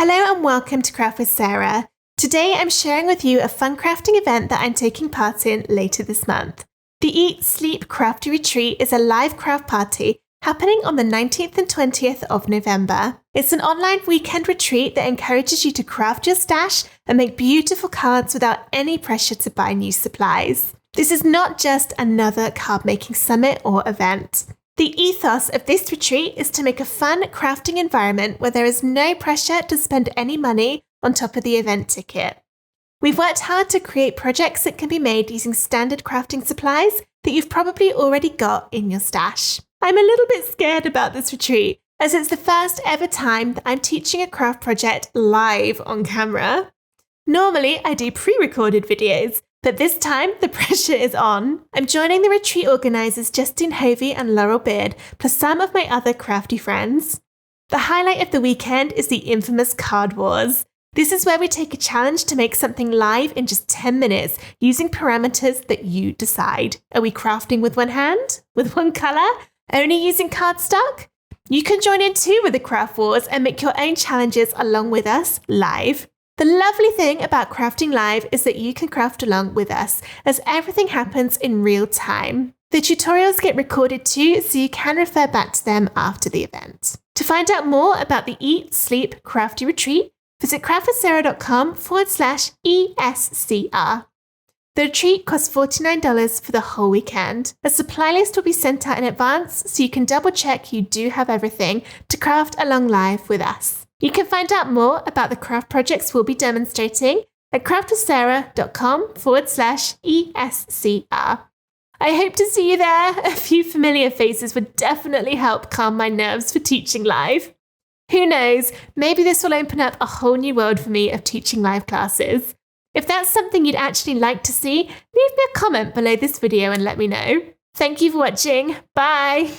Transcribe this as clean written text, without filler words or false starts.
Hello and welcome to Craft with Sarah. Today I'm sharing with you a fun crafting event that I'm taking part in later this month. The Eat, Sleep, Crafty Retreat is a live craft party happening on the 19th and 20th of November. It's an online weekend retreat that encourages you to craft your stash and make beautiful cards without any pressure to buy new supplies. This is not just another card making summit or event. The ethos of this retreat is to make a fun crafting environment where there is no pressure to spend any money on top of the event ticket. We've worked hard to create projects that can be made using standard crafting supplies that you've probably already got in your stash. I'm a little bit scared about this retreat, as it's the first ever time that I'm teaching a craft project live on camera. Normally, I do pre-recorded videos, but this time the pressure is on. I'm joining the retreat organisers Justine Hovey and Laurel Beard, plus some of my other crafty friends. The highlight of the weekend is the infamous Card Wars. This is where we take a challenge to make something live in just 10 minutes using parameters that you decide. Are we crafting with one hand? With one colour? Only using cardstock? You can join in too with the Craft Wars and make your own challenges along with us live. The lovely thing about crafting live is that you can craft along with us, as everything happens in real time. The tutorials get recorded too, so you can refer back to them after the event. To find out more about the Eat, Sleep, Crafty Retreat, visit craftwithsarah.com/ESCR. The retreat costs $49 for the whole weekend. A supply list will be sent out in advance, so you can double check you do have everything to craft along live with us. You can find out more about the craft projects we'll be demonstrating at craftwithsarah.com/ESCR. I hope to see you there. A few familiar faces would definitely help calm my nerves for teaching live. Who knows, maybe this will open up a whole new world for me of teaching live classes. If that's something you'd actually like to see, leave me a comment below this video and let me know. Thank you for watching. Bye!